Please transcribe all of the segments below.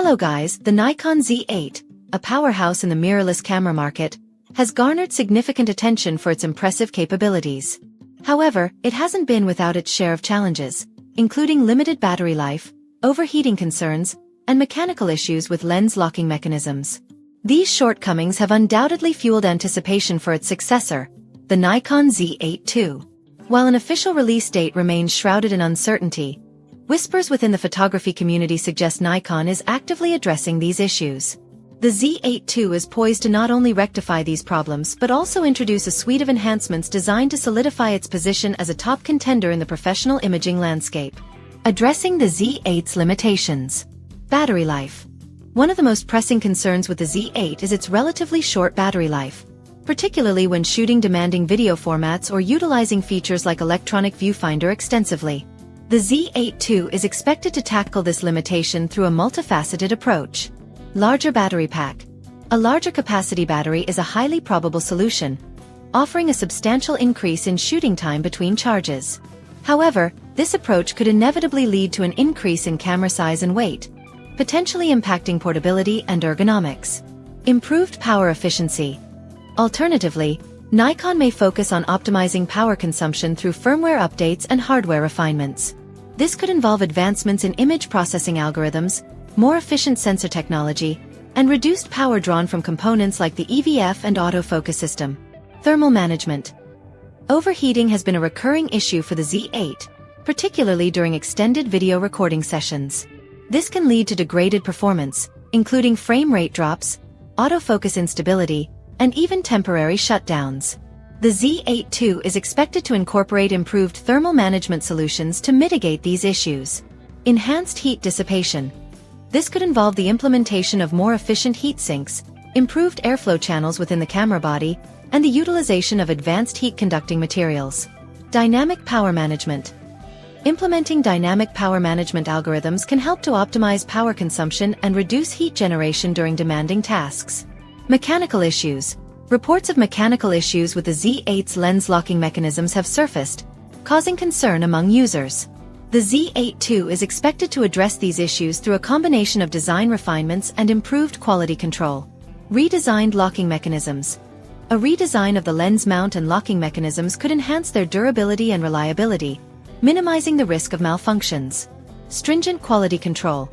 Hello guys, the Nikon Z8, a powerhouse in the mirrorless camera market, has garnered significant attention for its impressive capabilities. However, it hasn't been without its share of challenges, including limited battery life, overheating concerns, and mechanical issues with lens locking mechanisms. These shortcomings have undoubtedly fueled anticipation for its successor, the Nikon Z8 II. While an official release date remains shrouded in uncertainty, whispers within the photography community suggest Nikon is actively addressing these issues. The Z8 II is poised to not only rectify these problems but also introduce a suite of enhancements designed to solidify its position as a top contender in the professional imaging landscape. Addressing the Z8's limitations. Battery life. One of the most pressing concerns with the Z8 is its relatively short battery life, particularly when shooting demanding video formats or utilizing features like electronic viewfinder extensively. The Z8 II is expected to tackle this limitation through a multifaceted approach. Larger battery pack. A larger capacity battery is a highly probable solution, offering a substantial increase in shooting time between charges. However, this approach could inevitably lead to an increase in camera size and weight, potentially impacting portability and ergonomics. Improved power efficiency. Alternatively, Nikon may focus on optimizing power consumption through firmware updates and hardware refinements. This could involve advancements in image processing algorithms, more efficient sensor technology, and reduced power drawn from components like the EVF and autofocus system. Thermal management. Overheating has been a recurring issue for the Z8, particularly during extended video recording sessions. This can lead to degraded performance, including frame rate drops, autofocus instability, and even temporary shutdowns. The Z8 II is expected to incorporate improved thermal management solutions to mitigate these issues. Enhanced heat dissipation. This could involve the implementation of more efficient heat sinks, improved airflow channels within the camera body, and the utilization of advanced heat-conducting materials. Dynamic power management. Implementing dynamic power management algorithms can help to optimize power consumption and reduce heat generation during demanding tasks. Mechanical issues. Reports of mechanical issues with the Z8's lens locking mechanisms have surfaced, causing concern among users. The Z8 II is expected to address these issues through a combination of design refinements and improved quality control. Redesigned locking mechanisms. A redesign of the lens mount and locking mechanisms could enhance their durability and reliability, minimizing the risk of malfunctions. Stringent quality control.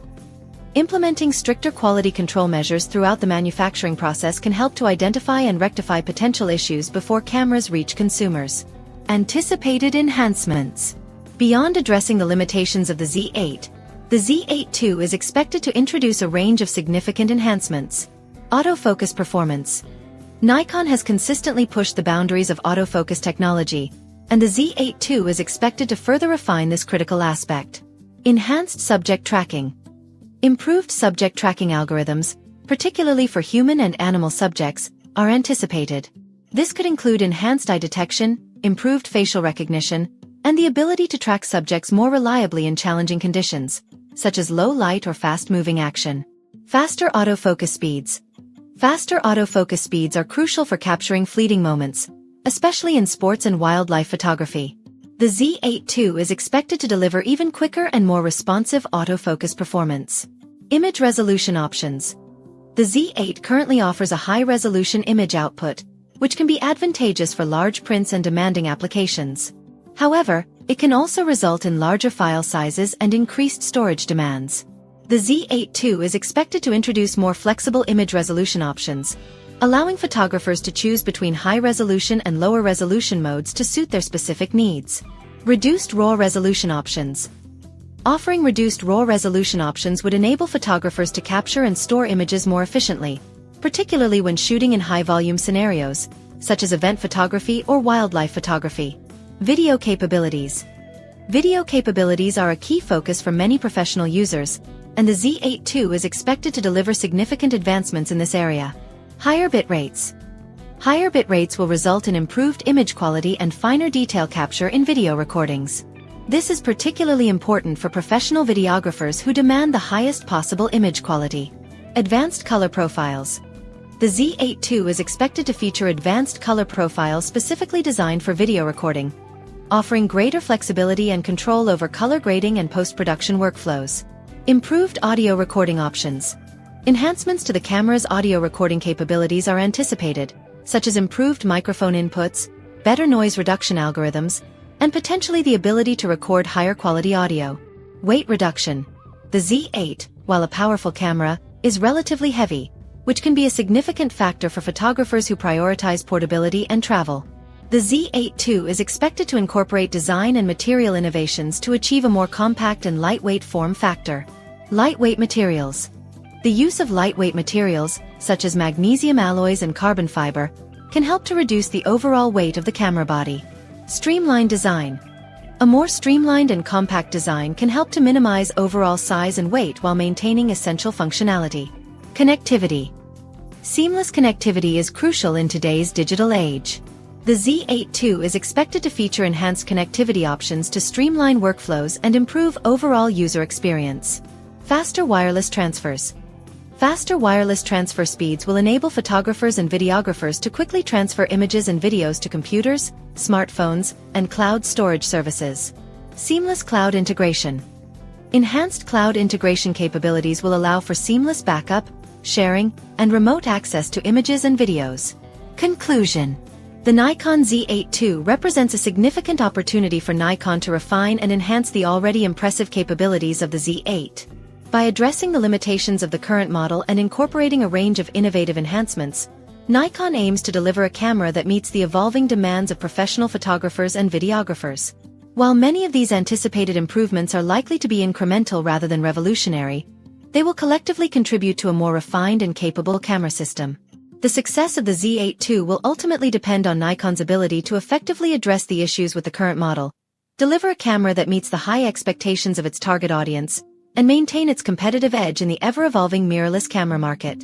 Implementing stricter quality control measures throughout the manufacturing process can help to identify and rectify potential issues before cameras reach consumers. Anticipated enhancements. Beyond addressing the limitations of the Z8, the Z8 II is expected to introduce a range of significant enhancements. Autofocus performance. Nikon has consistently pushed the boundaries of autofocus technology, and the Z8 II is expected to further refine this critical aspect. Enhanced subject tracking. Improved subject tracking algorithms, particularly for human and animal subjects, are anticipated. This could include enhanced eye detection, improved facial recognition, and the ability to track subjects more reliably in challenging conditions, such as low light or fast-moving action. Faster autofocus speeds. Faster autofocus speeds are crucial for capturing fleeting moments, especially in sports and wildlife photography. The Z8 II is expected to deliver even quicker and more responsive autofocus performance. Image resolution options. The Z8 currently offers a high-resolution image output, which can be advantageous for large prints and demanding applications. However, it can also result in larger file sizes and increased storage demands. The Z8 II is expected to introduce more flexible image resolution options, allowing photographers to choose between high-resolution and lower-resolution modes to suit their specific needs. Reduced RAW resolution options. Offering reduced RAW resolution options would enable photographers to capture and store images more efficiently, particularly when shooting in high-volume scenarios, such as event photography or wildlife photography. Video capabilities. Video capabilities are a key focus for many professional users, and the Z8 II is expected to deliver significant advancements in this area. Higher bit rates. Higher bit rates will result in improved image quality and finer detail capture in video recordings. This is particularly important for professional videographers who demand the highest possible image quality. Advanced color profiles. The Z8 II is expected to feature advanced color profiles specifically designed for video recording, offering greater flexibility and control over color grading and post-production workflows. Improved audio recording options. Enhancements to the camera's audio recording capabilities are anticipated, such as improved microphone inputs, better noise reduction algorithms, and potentially the ability to record higher quality audio. Weight reduction. The Z8, while a powerful camera, is relatively heavy, which can be a significant factor for photographers who prioritize portability and travel. The Z8 II is expected to incorporate design and material innovations to achieve a more compact and lightweight form factor. Lightweight materials. The use of lightweight materials, such as magnesium alloys and carbon fiber, can help to reduce the overall weight of the camera body. Streamlined design. A more streamlined and compact design can help to minimize overall size and weight while maintaining essential functionality. Connectivity. Seamless connectivity is crucial in today's digital age. The Z8 II is expected to feature enhanced connectivity options to streamline workflows and improve overall user experience. Faster wireless transfers. Faster wireless transfer speeds will enable photographers and videographers to quickly transfer images and videos to computers, smartphones, and cloud storage services. Seamless cloud integration. Enhanced cloud integration capabilities will allow for seamless backup, sharing, and remote access to images and videos. Conclusion. The Nikon Z8 II represents a significant opportunity for Nikon to refine and enhance the already impressive capabilities of the Z8. By addressing the limitations of the current model and incorporating a range of innovative enhancements, Nikon aims to deliver a camera that meets the evolving demands of professional photographers and videographers. While many of these anticipated improvements are likely to be incremental rather than revolutionary, they will collectively contribute to a more refined and capable camera system. The success of the Z8 II will ultimately depend on Nikon's ability to effectively address the issues with the current model, deliver a camera that meets the high expectations of its target audience, and maintain its competitive edge in the ever-evolving mirrorless camera market.